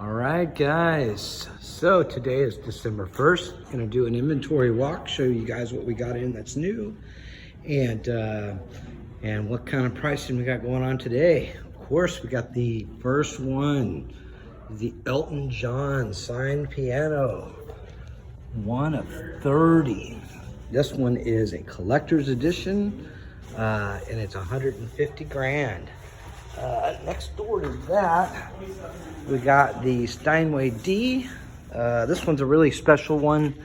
All right, guys. So today is December 1st. Gonna do an inventory walk, show you guys what we got in that's new, and what kind of pricing we got going on today. Of course, we got the first one, the Elton John signed piano, one of 30. This one is a collector's edition, and it's 150 grand. Next door to that, we got the Steinway D. This one's a really special one.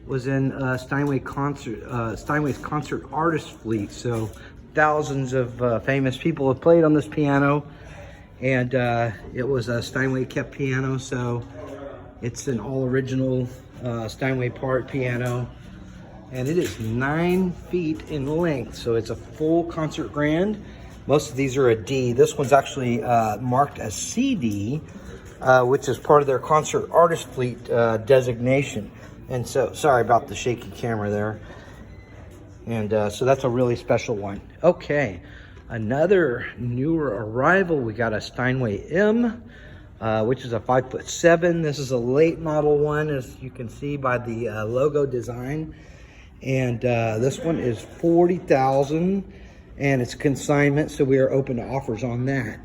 Was in Steinway's concert artist fleet. So thousands of famous people have played on this piano, and it was a Steinway kept piano. So it's an all original Steinway part piano, and it is 9 feet in length. So it's a full concert grand. Most of these are a D. This one's actually marked as CD, which is part of their concert artist fleet designation. And so, sorry about the shaky camera there. And so that's a really special one. Okay, another newer arrival. We got a Steinway M, which is a 5'7". This is a late model one, as you can see by the logo design. And this one is $40,000. And it's consignment, so we are open to offers on that.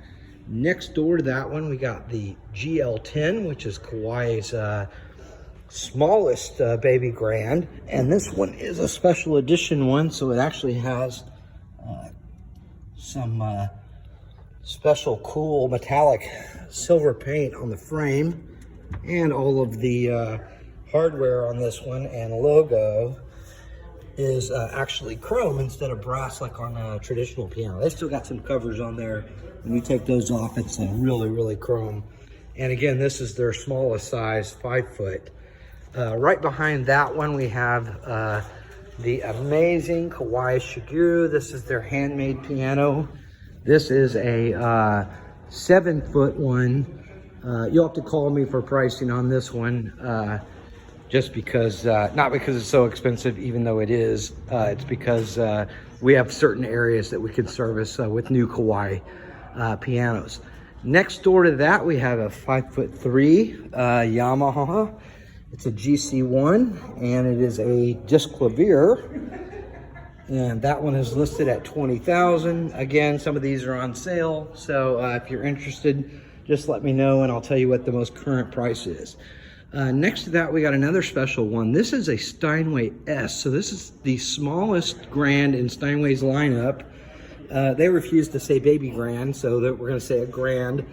Next door to that one, we got the GL10, which is Kawai's smallest baby grand. And this one is a special edition one, so it actually has some special cool metallic silver paint on the frame, and all of the hardware on this one and logo is actually chrome instead of brass like on a traditional piano. They still got some covers on there. When you take those off, it's really chrome. And again, this is their smallest size, 5 foot. Right behind that one, we have the amazing Kawai Shigeru. This is their handmade piano. This is a 7 foot one. You'll have to call me for pricing on this one. Just because, not because it's so expensive, even though it is, it's because we have certain areas that we can service with new Kawai pianos. Next door to that, we have a 5'3" Yamaha. It's a GC1, and it is a disc clavier. And that one is listed at $20,000. Again, some of these are on sale, so if you're interested, just let me know, and I'll tell you what the most current price is. Next to that, we got another special one. This is a Steinway S. So this is the smallest grand in Steinway's lineup. They refuse to say baby grand, so that we're going to say a grand.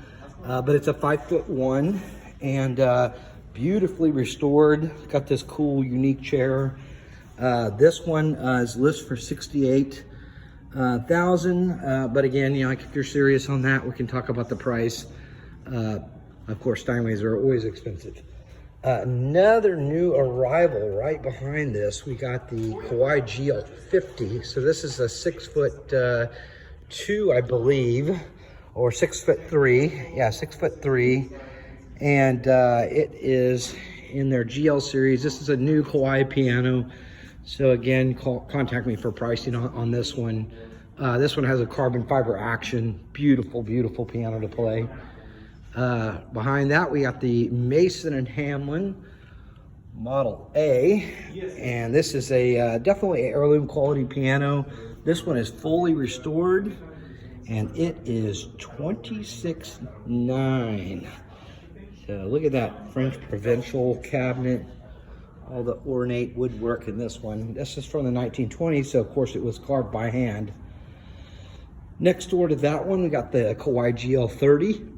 But it's a 5'1", and beautifully restored. Got this cool, unique chair. This one is listed for $68,000. But again, you know, if you're serious on that, we can talk about the price. Of course, Steinways are always expensive. Another new arrival right behind this, we got the Kawai GL50. So this is a 6'2", I believe, or 6'3". Yeah, 6'3", and it is in their GL series. This is a new Kawai piano. So again, contact me for pricing on this one. This one has a carbon fiber action. Beautiful piano to play. Behind that, we got the Mason & Hamlin Model A, and this is a definitely heirloom quality piano. This one is fully restored, and it is $26,900. So look at that French Provençal cabinet, all the ornate woodwork in this one. This is from the 1920s, so of course it was carved by hand. Next door to that one, we got the Kawai GL30.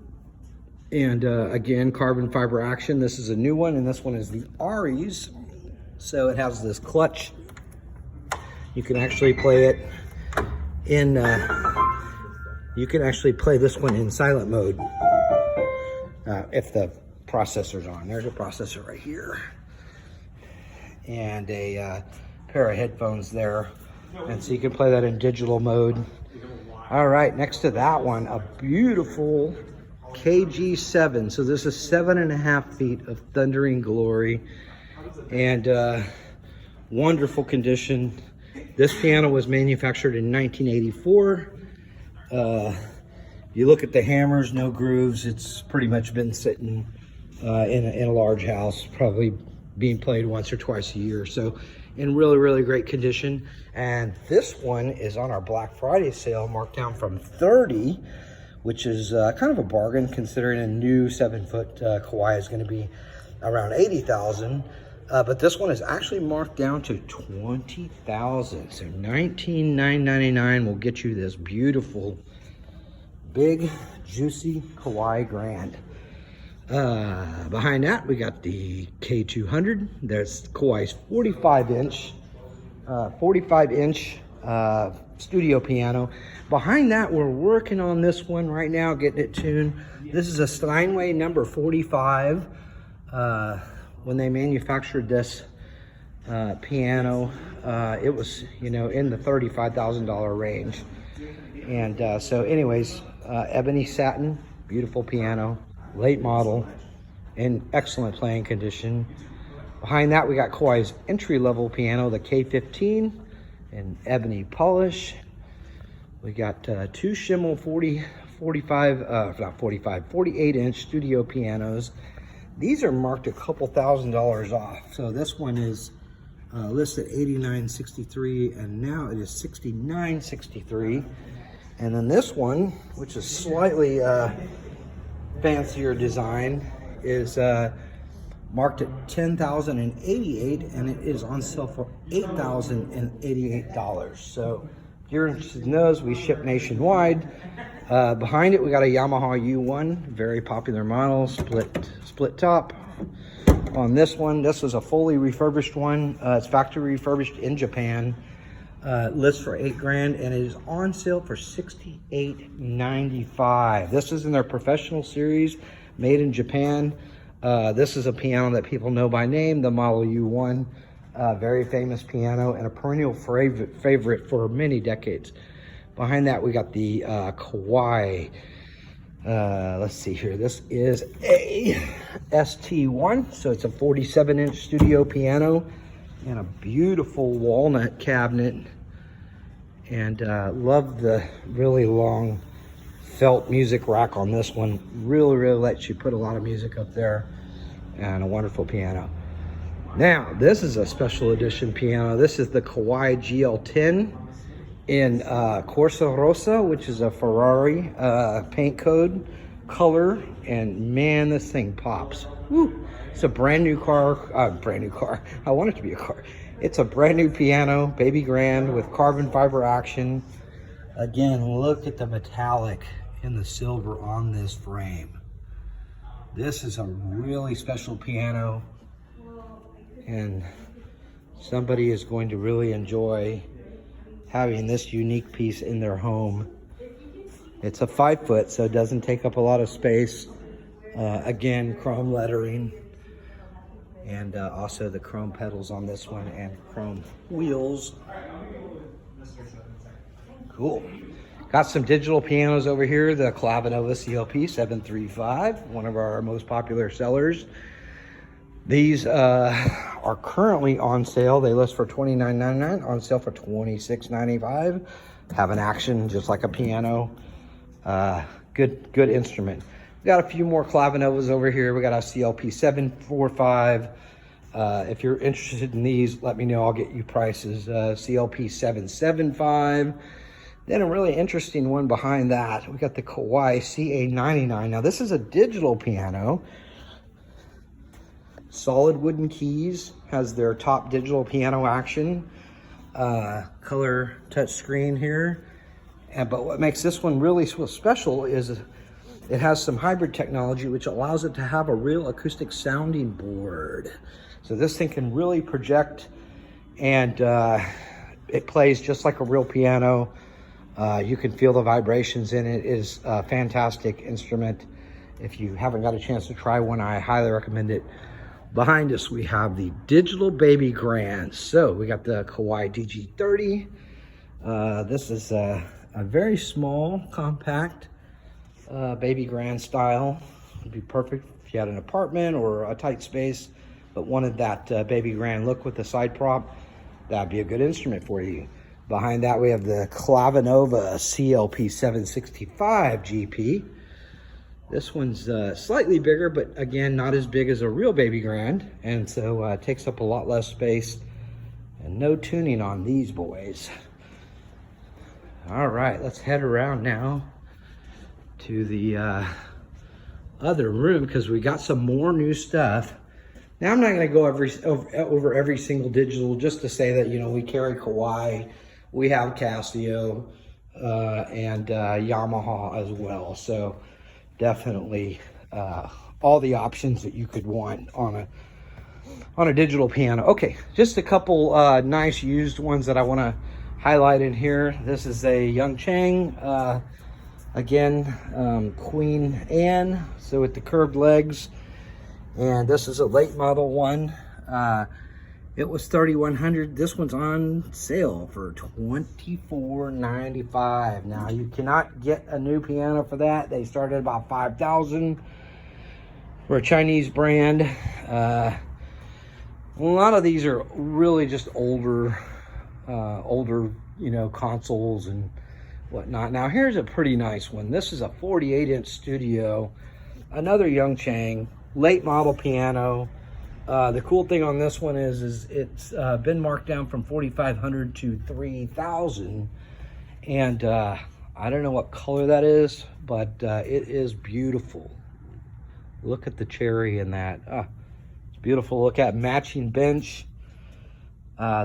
And again, carbon fiber action. This is a new one, and this one is the Aries. So it has this clutch. You can actually play it in, you can actually play this one in silent mode if the processor's on. There's a processor right here. And a pair of headphones there. And so you can play that in digital mode. All right, next to that one, a beautiful KG7. So this is 7.5 feet of thundering glory, and wonderful condition. This piano was manufactured in 1984. You look at the hammers, no grooves. It's pretty much been sitting in a large house, probably being played once or twice a year. So in really, really great condition. And this one is on our Black Friday sale, marked down from 30, which is kind of a bargain considering a new 7-foot Kawai is going to be around 80,000. But this one is actually marked down to 20,000. So $19,999 will get you this beautiful, big, juicy Kawai Grand. Behind that, we got the K200. There's Kawai's 45-inch studio piano. Behind that, we're working on this one right now, getting it tuned. This is a Steinway number 45. When they manufactured this piano, it was, in the $35,000 range. And so anyways, ebony satin, beautiful piano, late model, in excellent playing condition. Behind that, we got Kawai's entry-level piano, the K15, in ebony polish. We got two Schimmel 48-inch studio pianos. These are marked a couple $1,000s off. So this one is listed $89.63, and now it is $69.63. And then this one, which is slightly fancier design, is marked at $10,088, and it is on sale for $8,088. So if you're interested in those, we ship nationwide. Behind it, we got a Yamaha U1, very popular model, split top. On this one, this is a fully refurbished one. It's factory refurbished in Japan. Lists for $8,000, and it is on sale for $68.95. This is in their professional series, made in Japan. This is a piano that people know by name, the Model U1. Very famous piano and a perennial favorite for many decades. Behind that, we got the Kawai. Let's see here. This is a ST1, so it's a 47-inch studio piano and a beautiful walnut cabinet. And love the really long felt music rack on this one. Really, really lets you put a lot of music up there, and a wonderful piano. Now, this is a special edition piano. This is the Kawai GL10 in Corsa Rosa, which is a Ferrari paint code color, and man, this thing pops. Woo. It's a brand new car. I want it to be a car. It's a brand new piano, baby grand, with carbon fiber action. Again, look at the metallic and the silver on this frame. This is a really special piano, and somebody is going to really enjoy having this unique piece in their home. It's a 5-foot, so it doesn't take up a lot of space. Again, chrome lettering, and also the chrome pedals on this one, and chrome wheels. Cool. Got some digital pianos over here, the Clavinova CLP 735, one of our most popular sellers. These are currently on sale. They list for $29.99, on sale for $26.95. Have an action just like a piano. Good instrument. We got a few more Clavinovas over here. We got a CLP 745. If you're interested in these, let me know. I'll get you prices. CLP 775. Then a really interesting one behind that, we got the Kawai CA99. Now this is a digital piano. Solid wooden keys, has their top digital piano action. Color touch screen here. But what makes this one really special is it has some hybrid technology which allows it to have a real acoustic sounding board. So this thing can really project, and it plays just like a real piano. You can feel the vibrations in it. It is a fantastic instrument. If you haven't got a chance to try one, I highly recommend it. Behind us, we have the digital baby grand. So we got the Kawai DG30. This is a very small, compact baby grand style. It'd be perfect if you had an apartment or a tight space, but wanted that baby grand look with the side prop. That'd be a good instrument for you. Behind that, we have the Clavinova CLP 765 GP. This one's slightly bigger, but again, not as big as a real baby grand. And so it takes up a lot less space, and no tuning on these boys. All right, let's head around now to the other room because we got some more new stuff. Now, I'm not going to go over every single digital, just to say that, you know, we carry Kawai, we have Casio, and Yamaha as well. So definitely all the options that you could want on a digital piano. Okay, just a couple nice used ones that I want to highlight in here. This is a Yung Chang, again, Queen Anne, so with the curved legs. And this is a late model one. It was $3,100. This one's on sale for $24.95. Now, you cannot get a new piano for that. They started about $5,000 for a Chinese brand. A lot of these are really just older, you know, consoles and whatnot. Now, here's a pretty nice one. This is a 48-inch studio, another Yung Chang late model piano. The cool thing on this one is it's been marked down from $4,500 to $3,000, and I don't know what color that is, but it is beautiful. Look at the cherry in that. It's beautiful. Look at matching bench.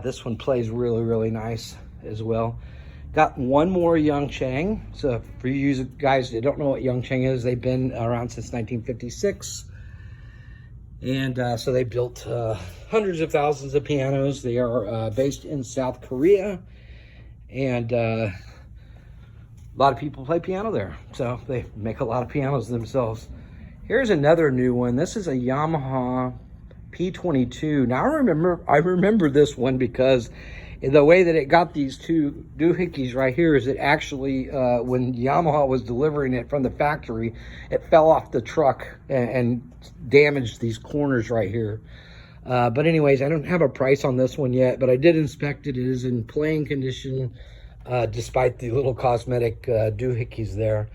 This one plays really, really nice as well. Got one more Yung Chang. So for you guys that don't know what Yung Chang is, they've been around since 1956. And so they built hundreds of thousands of pianos. They are based in South Korea. And a lot of people play piano there. So they make a lot of pianos themselves. Here's another new one. This is a Yamaha P22. Now I remember this one because the way that it got these two doohickeys right here is it actually, when Yamaha was delivering it from the factory, it fell off the truck and damaged these corners right here. But anyways, I don't have a price on this one yet, but I did inspect it. It is in playing condition, despite the little cosmetic doohickeys there.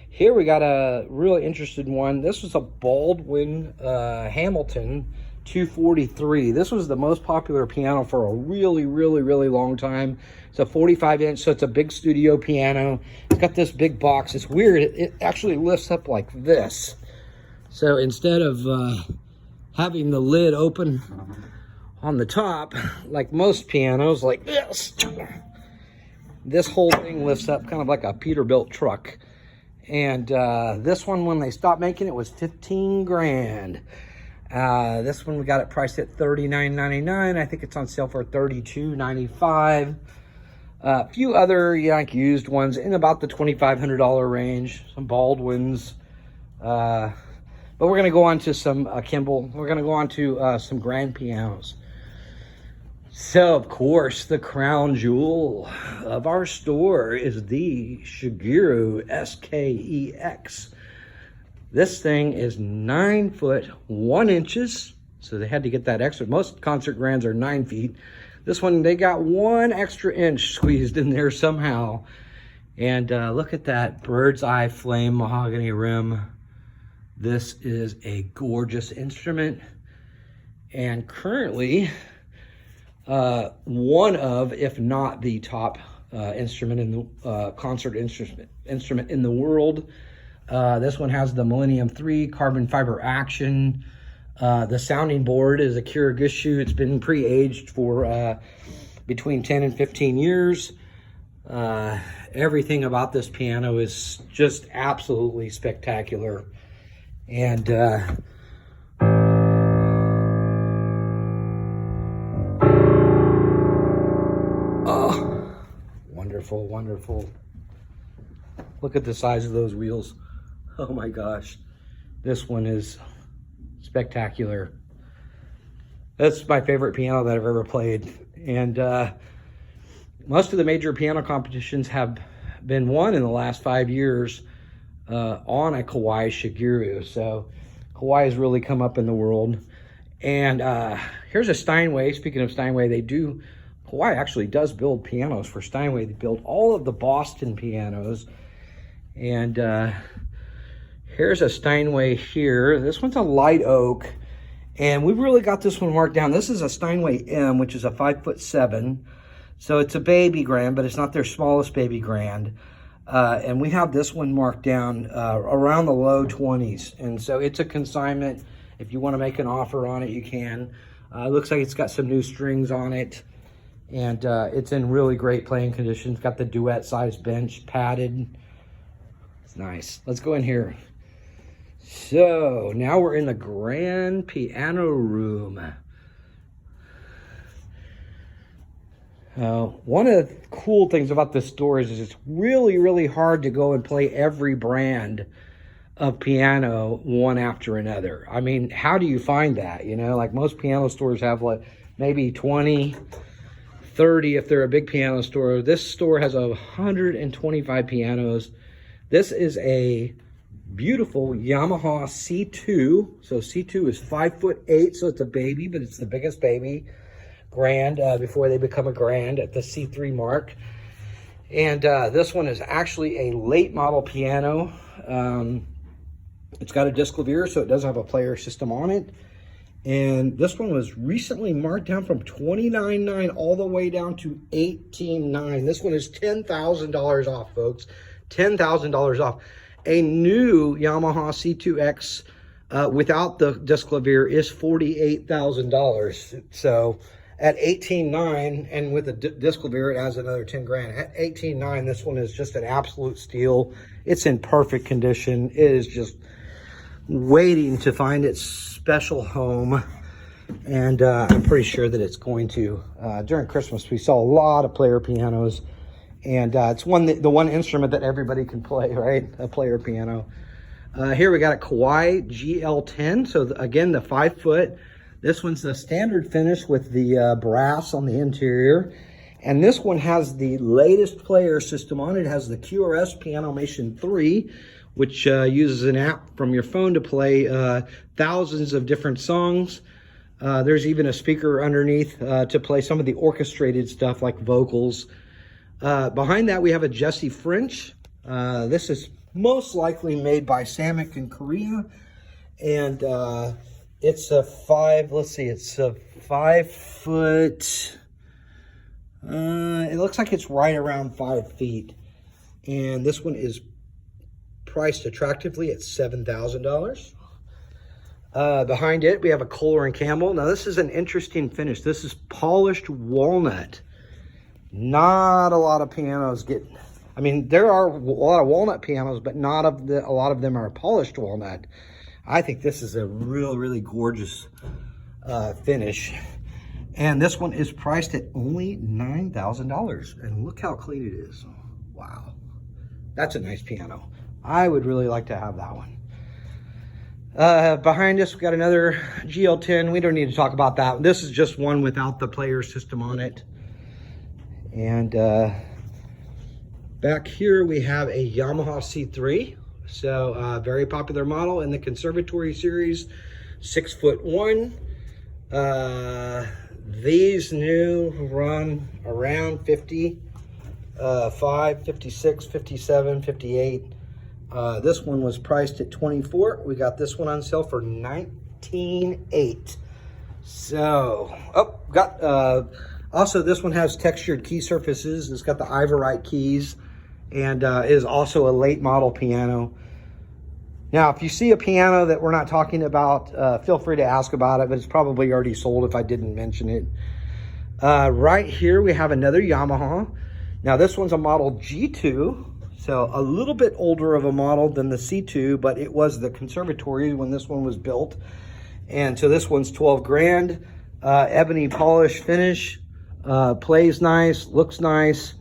Here we got a really interesting one. This was a Baldwin Hamilton 243. This was the most popular piano for a really, really, really long time. It's a 45-inch, so it's a big studio piano. It's got this big box. It's weird. It actually lifts up like this. So instead of having the lid open on the top, like most pianos, like this whole thing lifts up kind of like a Peterbilt truck. And this one, when they stopped making it, was 15 grand. This one we got it priced at $39.99. I think it's on sale for $32.95. A few other used ones in about the $2,500 range. Some Baldwins. But we're going to go on to some Kimball. We're going to go on to some grand pianos. So, of course, the crown jewel of our store is the Shigeru SKEX. This thing is 9 foot 1 inches, so they had to get that extra. Most concert grands are 9 feet. This one, they got 1 extra inch squeezed in there somehow. And look at that bird's eye flame mahogany rim. This is a gorgeous instrument, and currently one of, if not the top instrument in the concert instrument in the world. This one has the Millennium 3 carbon fiber action. The sounding board is a Kirigishu. It's been pre-aged for between 10 and 15 years. Everything about this piano is just absolutely spectacular. And oh, wonderful, wonderful. Look at the size of those wheels. Oh my gosh, this one is spectacular. That's my favorite piano that I've ever played. And most of the major piano competitions have been won in the last 5 years on a Kawai Shigeru. So Kawai has really come up in the world. And here's a Steinway. Speaking of Steinway, Kawai actually does build pianos for Steinway. They build all of the Boston pianos. And Here's a Steinway here. This one's a light oak, and we've really got this one marked down. This is a Steinway M, which is a 5'7". So it's a baby grand, but it's not their smallest baby grand. And we have this one marked down around the low 20s. And so it's a consignment. If you want to make an offer on it, you can. It looks like it's got some new strings on it. And it's in really great playing condition. It's got the duet size bench, padded. It's nice. Let's go in here. So now we're in the grand piano room. One of the cool things about this store is it's really, really hard to go and play every brand of piano one after another. I mean, how do you find that? You know, like most piano stores have like maybe 20, 30 if they're a big piano store. This store has 125 pianos. This is a beautiful Yamaha C2. So C2 is 5'8", so it's a baby, but it's the biggest baby grand before they become a grand at the C3 mark. And this one is actually a late model piano. It's got a disclavier, so it does have a player system on it. And this one was recently marked down from $29,900 all the way down to $18,900. This one is $10,000 off, folks. $10,000 off. A new Yamaha C2X without the disclavier is $48,000. So at $18,900 and with a disclavier, it has another 10 grand. At $18,900, this one is just an absolute steal. It's in perfect condition. It is just waiting to find its special home. And I'm pretty sure that it's going to. During Christmas, we saw a lot of player pianos. And it's the one instrument that everybody can play, right? A player piano. Here we got a Kawai GL10. So again, the 5 foot. This one's the standard finish with the brass on the interior. And this one has the latest player system on it. It has the QRS Pianomation 3, which uses an app from your phone to play thousands of different songs. There's even a speaker underneath to play some of the orchestrated stuff like vocals. Behind that, we have a Jesse French. This is most likely made by Samick in Korea. And it's a 5 foot. It looks like it's right around 5 feet. And this one is priced attractively at $7,000. Behind it, we have a Kohler & Campbell. Now, this is an interesting finish. This is polished walnut. Not a lot of pianos get, I mean, there are a lot of walnut pianos, but not a lot of them are polished walnut. I think this is a really gorgeous finish. And this one is priced at only $9,000. And look how clean it is. Wow. That's a nice piano. I would really like to have that one. Behind us, we've got another GL10. We don't need to talk about that. This is just one without the player system on it. And back here we have a Yamaha C3. So very popular model in the Conservatory series, 6'1". These new run around 55, 56, 57, 58. This one was priced at $24,000. We got this one on sale for $19,800. So, also, this one has textured key surfaces. It's got the Ivorite keys and is also a late model piano. Now, if you see a piano that we're not talking about, feel free to ask about it, but it's probably already sold if I didn't mention it. Right here, we have another Yamaha. Now, this one's a model G2, so a little bit older of a model than the C2, but it was the Conservatory when this one was built. And so this one's 12 grand, ebony polish finish. Plays nice, looks nice.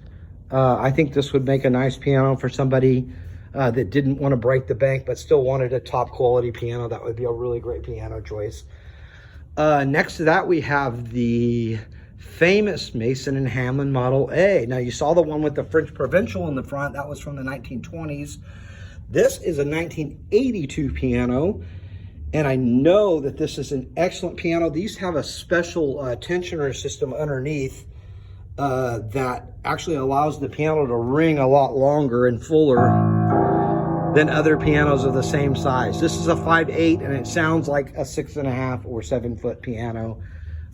I think this would make a nice piano for somebody that didn't want to break the bank but still wanted a top quality piano. That would be a really great piano choice. Next to that, we have the famous Mason and Hamlin Model A. Now, you saw the one with the French Provincial in the front. That was from the 1920s. This is a 1982 piano. And I know that this is an excellent piano. These have a special tensioner system underneath that actually allows the piano to ring a lot longer and fuller. than other pianos of the same size. This is a 5/8 and it sounds like a 6.5 or 7 foot piano.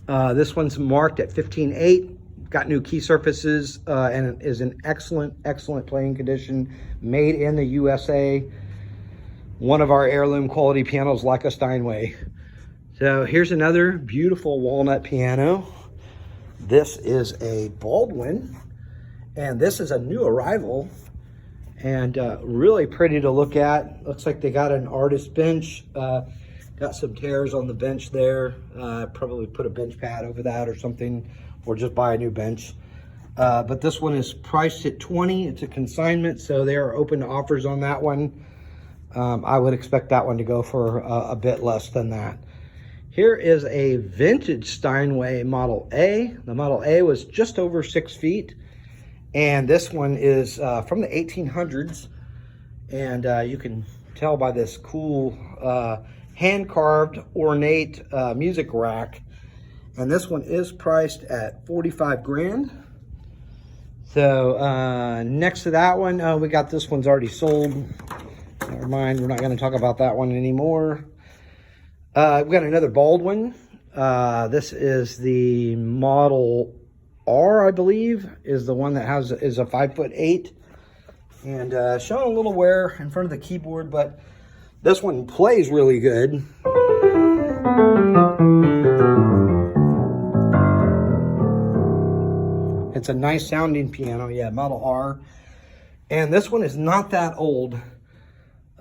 This one's marked at 15/8. Got new key surfaces and it is in excellent playing condition. Made in the USA. One of our heirloom quality pianos, like a Steinway. So here's another beautiful walnut piano. This is a Baldwin, and this is a new arrival, and really pretty to look at. Looks like they got an artist bench. Got some tears on the bench there. Probably put a bench pad over that or something, or just buy a new bench. But this one is priced at $20. It's a consignment, so they are open to offers on that one. I would expect that one to go for a bit less than that. Here is a vintage Steinway Model A. The Model A was just over 6 feet. And this one is from the 1800s. And you can tell by this cool hand-carved ornate music rack. And this one is priced at 45 grand. So next to that one, we got this one's already sold. Never mind, we're not going to talk about that one anymore. We've got another Baldwin. This is the Model R, I believe, is the one that is a 5'8", and showing a little wear in front of the keyboard, but this one plays really good. It's a nice sounding piano, yeah, Model R. And this one is not that old,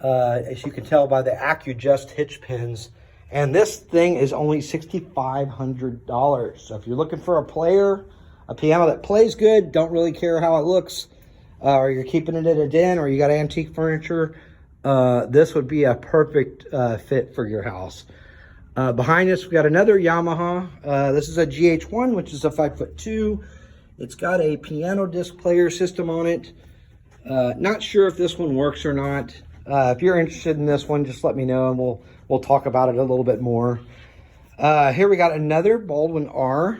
as you can tell by the AccuJust hitch pins. And this thing is only $6,500. So if you're looking for a piano that plays good, don't really care how it looks, or you're keeping it at a den, or you got antique furniture, this would be a perfect fit for your house. Behind us, we got another Yamaha. This is a GH1, which is a 5'2". It's got a piano disc player system on it. Not sure if this one works or not. If you're interested in this one, just let me know and we'll talk about it a little bit more. Here we got another Baldwin R.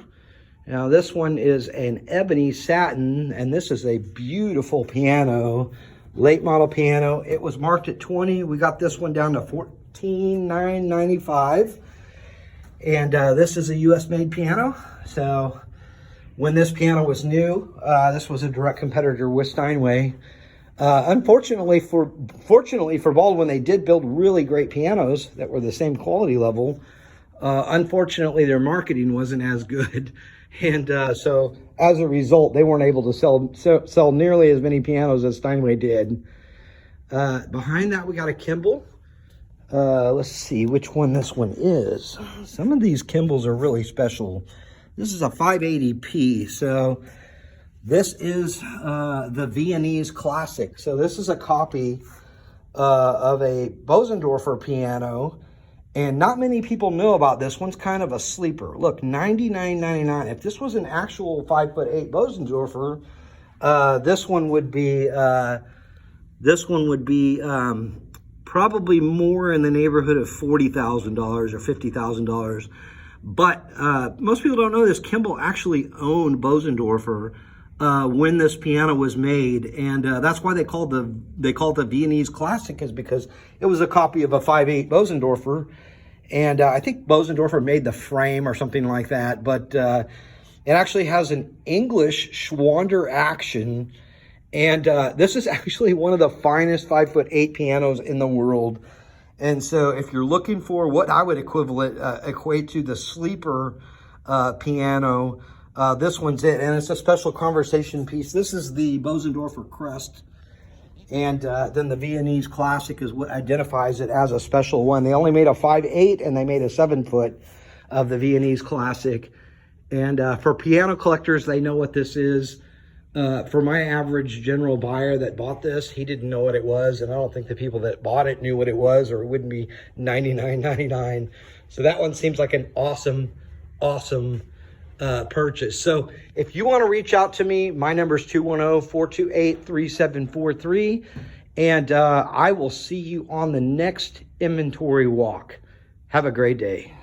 Now this one is an ebony satin, and this is a beautiful piano, late model piano. It was marked at 20. We got this one down to $14,995. And this is a US made piano. So when this piano was new, this was a direct competitor with Steinway. Fortunately for Baldwin, they did build really great pianos that were the same quality level. Unfortunately, their marketing wasn't as good. And so as a result, they weren't able to sell nearly as many pianos as Steinway did. Behind that, we got a Kimball. Let's see which one this one is. Some of these Kimballs are really special. This is a 580p, so this is the Viennese Classic. So this is a copy of a Bosendorfer piano, and not many people know about this. One's kind of a sleeper. Look, $99.99. If this was an actual 5'8" Bosendorfer, this one would be probably more in the neighborhood of $40,000 or $50,000. But most people don't know this. Kimball actually owned Bosendorfer when this piano was made, and that's why they called it the Viennese Classic, is because it was a copy of a 5'8" Bosendorfer, and I think Bosendorfer made the frame or something like that. But it actually has an English Schwander action, and this is actually one of the finest 5'8" pianos in the world. And so if you're looking for what I would equate to the sleeper piano, this one's it. And it's a special conversation piece. This is the Bosendorfer Crest. And then the Viennese Classic is what identifies it as a special one. They only made a 5'8", and they made a 7 foot of the Viennese Classic. And for piano collectors, they know what this is. For my average general buyer that bought this, he didn't know what it was, and I don't think the people that bought it knew what it was, or it wouldn't be $99.99. So that one seems like an awesome purchase. So if you want to reach out to me, my number is 210-428-3743, and I will see you on the next inventory walk. Have a great day.